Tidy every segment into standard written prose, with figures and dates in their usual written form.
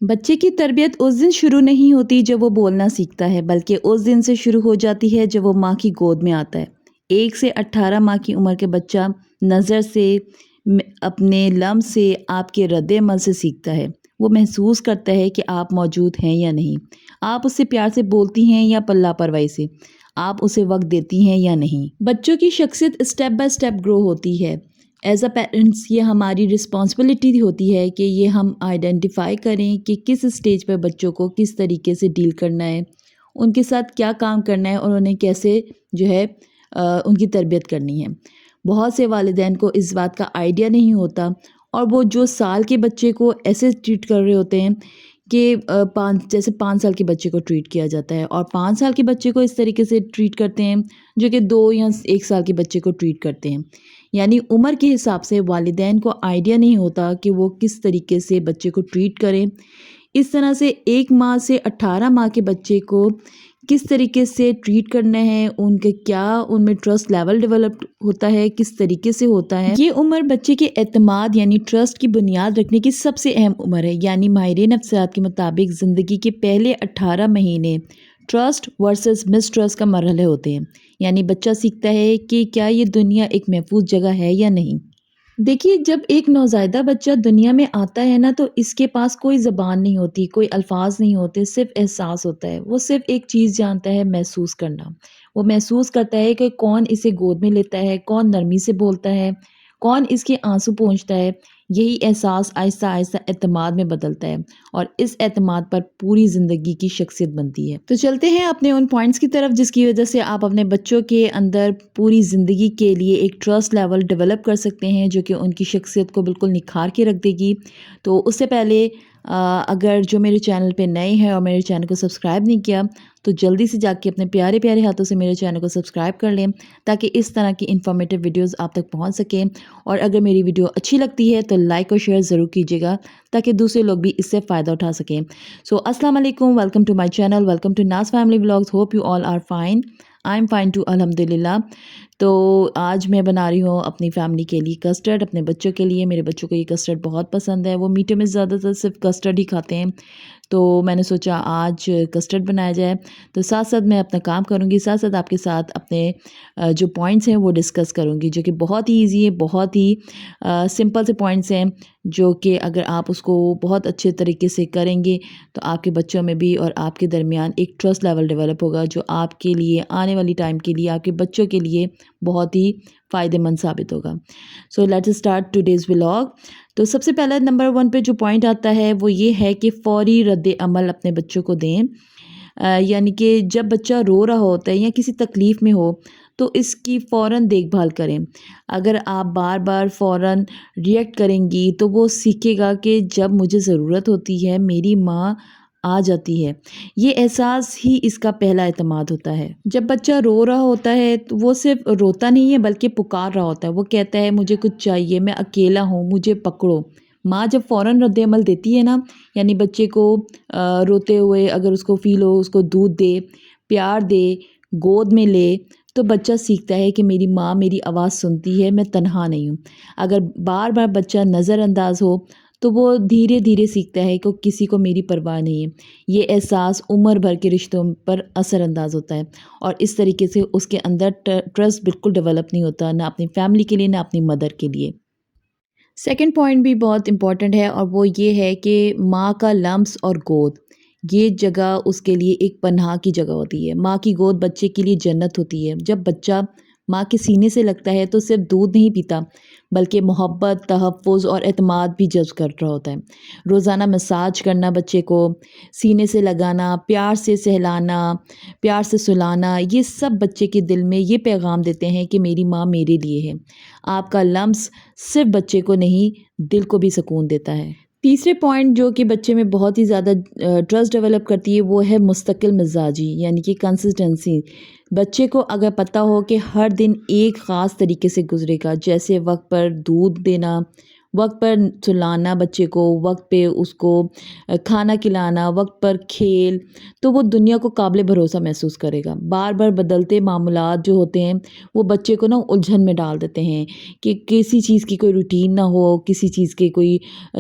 बच्चे की तरबियत उस दिन शुरू नहीं होती जब वो बोलना सीखता है, बल्कि उस दिन से शुरू हो जाती है जब वो माँ की गोद में आता है। 1 से 18 माह की उम्र के बच्चा नज़र से, अपने लम्स से, आपके रद्द-ए-अमल से सीखता है। वो महसूस करता है कि आप मौजूद हैं या नहीं। आप उससे प्यार से बोलती हैं या लापरवाही से। आप उसे वक़्त देती हैं या नहीं। बच्चों की शख्सियत स्टेप बाय स्टेप ग्रो होती है। एज अ पेरेंट्स ये हमारी रिस्पॉन्सिबिलिटी होती है कि ये हम आइडेंटिफाई करें कि किस स्टेज पर बच्चों को किस तरीके से डील करना है, उनके साथ क्या काम करना है और उन्हें कैसे जो है उनकी तरबियत करनी है। बहुत से वालिदैन को इस बात का आइडिया नहीं होता और वो जो साल के बच्चे को ऐसे ट्रीट कर रहे होते हैं कि 5 साल के बच्चे को ट्रीट किया जाता है, और 5 साल के बच्चे को इस तरीके से ट्रीट करते हैं जो कि 2 या 1 साल के बच्चे को ट्रीट करते हैं। यानी उम्र के हिसाब से वालिदैन को आइडिया नहीं होता कि वो किस तरीके से बच्चे को ट्रीट करें। इस तरह से 1 माह से 18 माह के बच्चे को किस तरीके से ट्रीट करना है, उनके क्या उनमें ट्रस्ट लेवल डेवलप होता है, किस तरीके से होता है। ये उम्र बच्चे के एतमाद यानी ट्रस्ट की बुनियाद रखने की सबसे अहम उम्र है। यानी माहिरीन नफ्सियात के मुताबिक ज़िंदगी के पहले 18 महीने ट्रस्ट वर्सेस मिसट्रस्ट का मरहले होते हैं। यानी बच्चा सीखता है कि क्या ये दुनिया एक महफूज जगह है या नहीं। देखिए, जब एक नौज़ायदा बच्चा दुनिया में आता है ना, तो इसके पास कोई ज़बान नहीं होती, कोई अल्फाज नहीं होते, सिर्फ़ एहसास होता है। वो सिर्फ़ एक चीज़ जानता है, महसूस करना। वो महसूस करता है कि कौन इसे गोद में लेता है, कौन नरमी से बोलता है, कौन इसके आँसू पोंछता है। यही एहसास आहिस्ता-आहिस्ता एतमाद में बदलता है और इस एतमाद पर पूरी ज़िंदगी की शख्सियत बनती है। तो चलते हैं अपने उन पॉइंट्स की तरफ जिसकी वजह से आप अपने बच्चों के अंदर पूरी ज़िंदगी के लिए एक ट्रस्ट लेवल डेवलप कर सकते हैं जो कि उनकी शख्सियत को बिल्कुल निखार के रख देगी। तो उससे पहले अगर जो मेरे चैनल पे नए हैं और मेरे चैनल को सब्सक्राइब नहीं किया, तो जल्दी से जाके अपने प्यारे प्यारे हाथों से मेरे चैनल को सब्सक्राइब कर लें ताकि इस तरह की इन्फॉर्मेटिव वीडियोस आप तक पहुंच सकें। और अगर मेरी वीडियो अच्छी लगती है तो लाइक और शेयर ज़रूर कीजिएगा ताकि दूसरे लोग भी इससे फ़ायदा उठा सकें। सो अस्सलाम वालेकुम, welcome to my channel, welcome to Naaz family vlogs. Hope you all are fine. I am fine too अल्हम्दुलिल्लाह। तो आज मैं बना रही हूँ अपनी फैमिली के लिए कस्टर्ड, अपने बच्चों के लिए। मेरे बच्चों को ये कस्टर्ड बहुत पसंद है, वो मीठे में ज़्यादातर सिर्फ कस्टर्ड ही खाते हैं। तो मैंने सोचा आज कस्टर्ड बनाया जाए। तो साथ साथ मैं अपना काम करूँगी, साथ साथ आपके साथ अपने जो पॉइंट्स हैं वो डिस्कस करूँगी, जो कि बहुत ही ईजी है, बहुत ही सिंपल से पॉइंट्स हैं जो कि अगर आप उसको बहुत अच्छे तरीके से करेंगे तो आपके बच्चों में भी और आपके दरमियान एक ट्रस्ट लेवल डेवलप होगा जो आपके लिए आने वाली टाइम के लिए, आपके बच्चों के लिए बहुत ही फ़ायदेमंद साबित होगा। So let's start today's vlog. तो सबसे पहला नंबर 1 पे जो पॉइंट आता है वो ये है कि फ़ौरी रद्द-ए-अमल अपने बच्चों को दें। यानी कि जब बच्चा रो रहा होता है या किसी तकलीफ़ में हो तो इसकी फ़ौरन देखभाल करें। अगर आप बार-बार फ़ौरन रिएक्ट करेंगी तो वो सीखेगा कि जब मुझे ज़रूरत होती है मेरी माँ आ जाती है। ये एहसास ही इसका पहला एतमाद होता है। जब बच्चा रो रहा होता है तो वो सिर्फ़ रोता नहीं है बल्कि पुकार रहा होता है। वो कहता है मुझे कुछ चाहिए, मैं अकेला हूँ, मुझे पकड़ो। माँ जब फ़ौरन रद्द-ए-अमल देती है ना, यानी बच्चे को रोते हुए अगर उसको फ़ील हो, उसको दूध दे, प्यार दे, गोद में ले, तो बच्चा सीखता है कि मेरी माँ मेरी आवाज़ सुनती है, मैं तन्हा नहीं हूँ। अगर बार-बार बच्चा नज़रअंदाज हो तो वो धीरे-धीरे सीखता है कि किसी को मेरी परवाह नहीं है। ये एहसास उम्र भर के रिश्तों पर असरअंदाज होता है और इस तरीके से उसके अंदर ट्रस्ट बिल्कुल डेवलप नहीं होता, ना अपनी फैमिली के लिए, ना अपनी मदर के लिए। सेकंड पॉइंट भी बहुत इम्पॉर्टेंट है और वो ये है कि माँ का लम्स और गोद, ये जगह उसके लिए एक पनाह की जगह होती है। माँ की गोद बच्चे के लिए जन्नत होती है। जब बच्चा माँ के सीने से लगता है तो सिर्फ दूध नहीं पीता बल्कि मोहब्बत, तहफ़्फ़ुज़ और एतमाद भी जज़्ब कर रहा होता है। रोज़ाना मसाज करना बच्चे को, सीने से लगाना, प्यार से सहलाना, प्यार से सुलाना, ये सब बच्चे के दिल में ये पैगाम देते हैं कि मेरी माँ मेरे लिए है। आपका लम्स सिर्फ बच्चे को नहीं, दिल को भी सुकून देता है। तीसरे पॉइंट जो कि बच्चे में बहुत ही ज़्यादा ट्रस्ट डेवलप करती है वो है मुस्तकिल मिजाजी यानी कि कंसिस्टेंसी। बच्चे को अगर पता हो कि हर दिन एक ख़ास तरीके से गुजरेगा, जैसे वक्त पर दूध देना, वक्त पर सुलाना बच्चे को, वक्त पे उसको खाना खिलाना, वक्त पर खेल, तो वो दुनिया को काबिल भरोसा महसूस करेगा। बार बार बदलते मामलात जो होते हैं वो बच्चे को ना उलझन में डाल देते हैं कि किसी चीज़ की कोई रूटीन ना हो, किसी चीज़ के कोई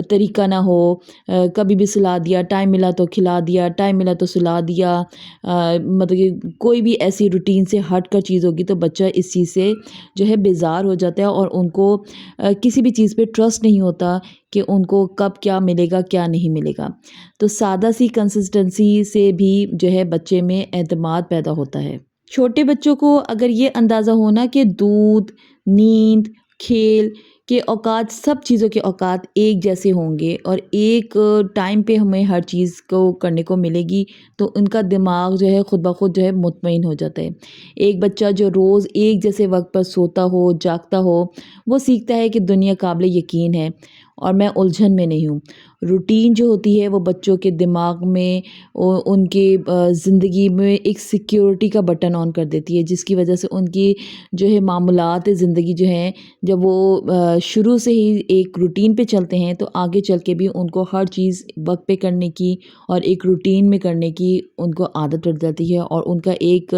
तरीका ना हो। कभी भी सुला दिया, टाइम मिला तो खिला दिया, टाइम मिला तो सुला दिया। मतलब कि कोई भी ऐसी रूटीन से हट कर चीज़ होगी तो बच्चा इस चीज़ से जो है बेजार हो जाता है और उनको किसी भी चीज़ पे ट्रस्ट नहीं होता कि उनको कब क्या मिलेगा, क्या नहीं मिलेगा। तो सादा सी कंसिस्टेंसी से भी जो है बच्चे में एतमाद पैदा होता है। छोटे बच्चों को अगर ये अंदाज़ा हो ना कि दूध, नींद, खेल के औकात, सब चीज़ों के औकात एक जैसे होंगे और एक टाइम पे हमें हर चीज़ को करने को मिलेगी, तो उनका दिमाग जो है खुद ब खुद जो है मुतमईन हो जाता है। एक बच्चा जो रोज़ एक जैसे वक्त पर सोता हो, जागता हो, वो सीखता है कि दुनिया काबिल यकीन है और मैं उलझन में नहीं हूँ। रूटीन जो होती है वो बच्चों के दिमाग में उनके ज़िंदगी में एक सिक्योरिटी का बटन ऑन कर देती है, जिसकी वजह से उनकी जो है मामूलात ज़िंदगी जो हैं, जब वो शुरू से ही एक रूटीन पे चलते हैं तो आगे चल के भी उनको हर चीज़ वक्त पे करने की और एक रूटीन में करने की उनको आदत पड़ जाती है और उनका एक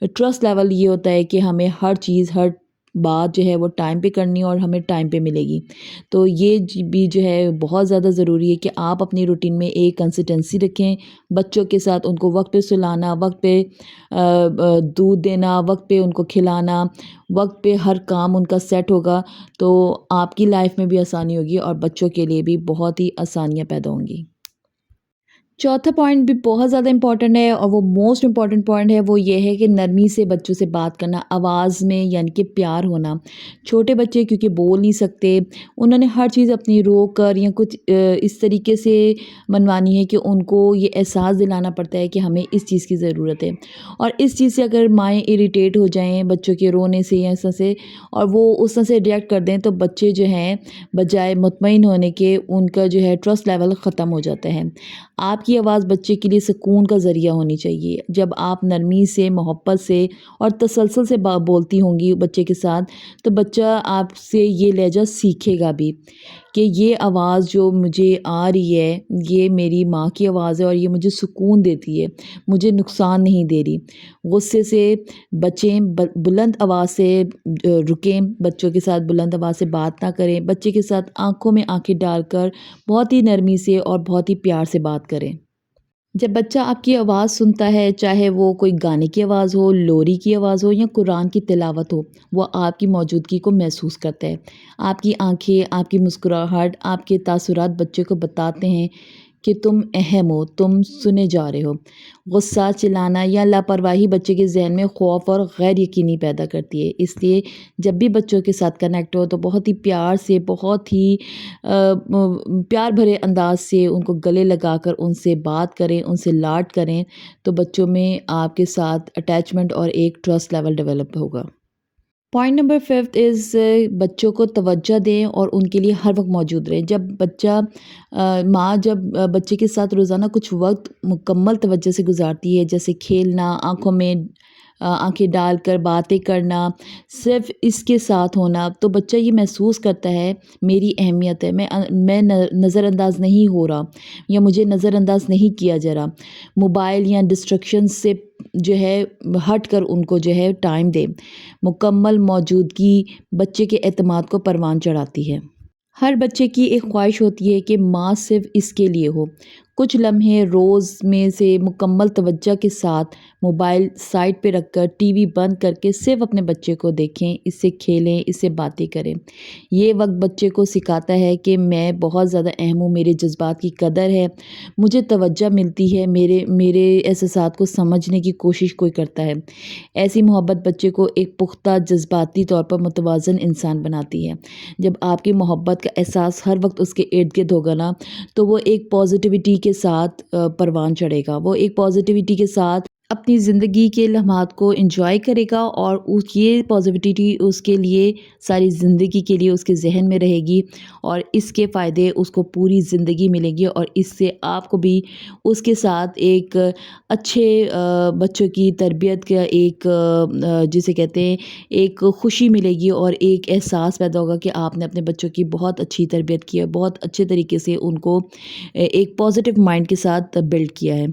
ट्रस्ट लेवल ये होता है कि हमें हर चीज़, हर बात जो है वो टाइम पे करनी है और हमें टाइम पे मिलेगी। तो ये भी जो है बहुत ज़्यादा ज़रूरी है कि आप अपनी रूटीन में एक कंसिस्टेंसी रखें। बच्चों के साथ उनको वक्त पे सुलाना, वक्त पे दूध देना, वक्त पे उनको खिलाना, वक्त पे हर काम उनका सेट होगा, तो आपकी लाइफ में भी आसानी होगी और बच्चों के लिए भी बहुत ही आसानियाँ पैदा होंगी। चौथा पॉइंट भी बहुत ज़्यादा इम्पॉर्टेंट है और वो मोस्ट इम्पॉर्टेंट पॉइंट है, वो ये है कि नरमी से बच्चों से बात करना, आवाज़ में यानी कि प्यार होना। छोटे बच्चे क्योंकि बोल नहीं सकते, उन्होंने हर चीज़ अपनी रोक कर या कुछ इस तरीके से मनवानी है कि उनको ये एहसास दिलाना पड़ता है कि हमें इस चीज़ की ज़रूरत है। और इस चीज़ से अगर माएँ इरिटेट हो जाएँ बच्चों के रोने से या इस तरह से और वो उस तरह से रिएक्ट कर दें, तो बच्चे जो हैं बजाय मुतमईन होने के उनका जो है ट्रस्ट लेवल ख़त्म हो जाता है। आपकी आवाज़ बच्चे के लिए सुकून का ज़रिया होनी चाहिए। जब आप नरमी से, मोहब्बत से और तसल्सल से बोलती होंगी बच्चे के साथ, तो बच्चा आपसे ये लहज़ा सीखेगा भी कि ये आवाज़ जो मुझे आ रही है, ये मेरी माँ की आवाज़ है और ये मुझे सुकून देती है, मुझे नुकसान नहीं दे रही। गुस्से से बचें, बुलंद आवाज़ से रुकें, बच्चों के साथ बुलंद आवाज़ से बात ना करें। बच्चे के साथ आँखों में आँखें डालकर बहुत ही नरमी से और बहुत ही प्यार से बात करें। जब बच्चा आपकी आवाज़ सुनता है, चाहे वो कोई गाने की आवाज़ हो, लोरी की आवाज़ हो या कुरान की तिलावत हो, वो आपकी मौजूदगी को महसूस करता है। आपकी आँखें, आपकी मुस्कुराहट, आपके तासुरात बच्चे को बताते हैं कि तुम अहम हो, तुम सुने जा रहे हो। गुस्सा, चिल्लाना या लापरवाही बच्चे के ज़हन में खौफ और गैर यकीनी पैदा करती है। इसलिए जब भी बच्चों के साथ कनेक्ट हो तो बहुत ही प्यार से, बहुत ही प्यार भरे अंदाज से उनको गले लगाकर उनसे बात करें, उनसे लाड करें, तो बच्चों में आपके साथ अटैचमेंट और एक ट्रस्ट लेवल डेवलप होगा। पॉइंट नंबर 5 इज़ बच्चों को तवज्जो दें और उनके लिए हर वक्त मौजूद रहें। जब बच्चा माँ जब बच्चे के साथ रोज़ाना कुछ वक्त मुकम्मल तवज्जो से गुजारती है, जैसे खेलना, आँखों में आँखें डालकर बातें करना, सिर्फ़ इसके साथ होना, तो बच्चा ये महसूस करता है मेरी अहमियत है, मैं नज़रअंदाज़ नहीं हो रहा या मुझे नज़रअंदाज़ नहीं किया जा रहा। मोबाइल या डिस्ट्रैक्शन से जो है हट कर उनको जो है टाइम दें। मुकम्मल मौजूदगी बच्चे के एतमाद को परवान चढ़ाती है। हर बच्चे की एक ख्वाहिश होती है कि माँ सिर्फ़ इसके लिए हो। कुछ लम्हे रोज़ में से मुकम्मल तवज्जो के साथ मोबाइल साइड पे रखकर टीवी बंद करके सिर्फ़ अपने बच्चे को देखें, इससे खेलें, इससे बातें करें। ये वक्त बच्चे को सिखाता है कि मैं बहुत ज़्यादा अहम हूँ, मेरे जज़्बात की कदर है, मुझे तवज्जो मिलती है, मेरे मेरे एहसासात को समझने की कोशिश कोई करता है। ऐसी मोहब्बत बच्चे को एक पुख्ता जज़्बाती तौर पर मुतवाज़न इंसान बनाती है। जब आपकी मोहब्बत का एहसास हर वक्त उसके इर्द-गिर्द होगा ना, तो वो एक पॉज़िटिविटी के साथ परवान चढ़ेगा। वो एक पॉज़िटिविटी के साथ اپنی زندگی کے لمحات کو انجوائے کرے گا اور یہ پازیٹیوٹی اس کے لیے ساری زندگی کے لیے اس کے ذہن میں رہے گی اور اس کے فائدے اس کو پوری زندگی ملیں گے اور اس سے آپ کو بھی اس کے ساتھ ایک اچھے بچوں کی تربیت کا ایک جسے کہتے ہیں ایک خوشی ملے گی اور ایک احساس پیدا ہوگا کہ آپ نے اپنے بچوں کی بہت اچھی تربیت کی ہے، بہت اچھے طریقے سے ان کو ایک پازیٹیو مائنڈ کے ساتھ بلڈ کیا ہے۔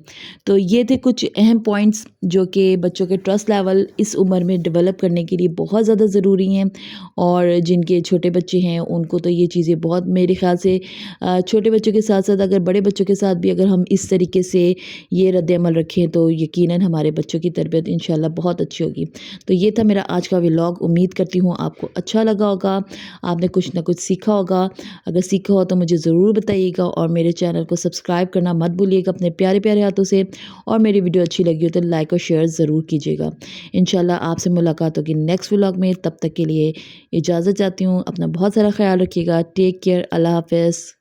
تو یہ تھے کچھ اہم پوائنٹس جو کہ بچوں کے ٹرسٹ لیول اس عمر میں ڈیولپ کرنے کے لیے بہت زیادہ ضروری ہیں، اور جن کے چھوٹے بچے ہیں ان کو تو یہ چیزیں بہت میرے خیال سے چھوٹے بچوں کے ساتھ ساتھ اگر بڑے بچوں کے ساتھ بھی اگر ہم اس طریقے سے یہ رد عمل رکھیں تو یقیناً ہمارے بچوں کی تربیت انشاءاللہ بہت اچھی ہوگی۔ تو یہ تھا میرا آج کا ولاگ، امید کرتی ہوں آپ کو اچھا لگا ہوگا، آپ نے کچھ نہ کچھ سیکھا ہوگا۔ اگر سیکھا ہو تو مجھے ضرور بتائیے گا اور میرے چینل کو سبسکرائب کرنا مت بھولیے گا اپنے پیارے پیارے ہاتھوں سے، اور میری ویڈیو اچھی لگی ہو تو لائک اور شیئر ضرور کیجیے گا۔ انشاءاللہ آپ سے ملاقات ہوگی نیکسٹ ولاگ میں، تب تک کے لیے اجازت چاہتی ہوں، اپنا بہت سارا خیال رکھیے گا، ٹیک کیئر، اللہ حافظ۔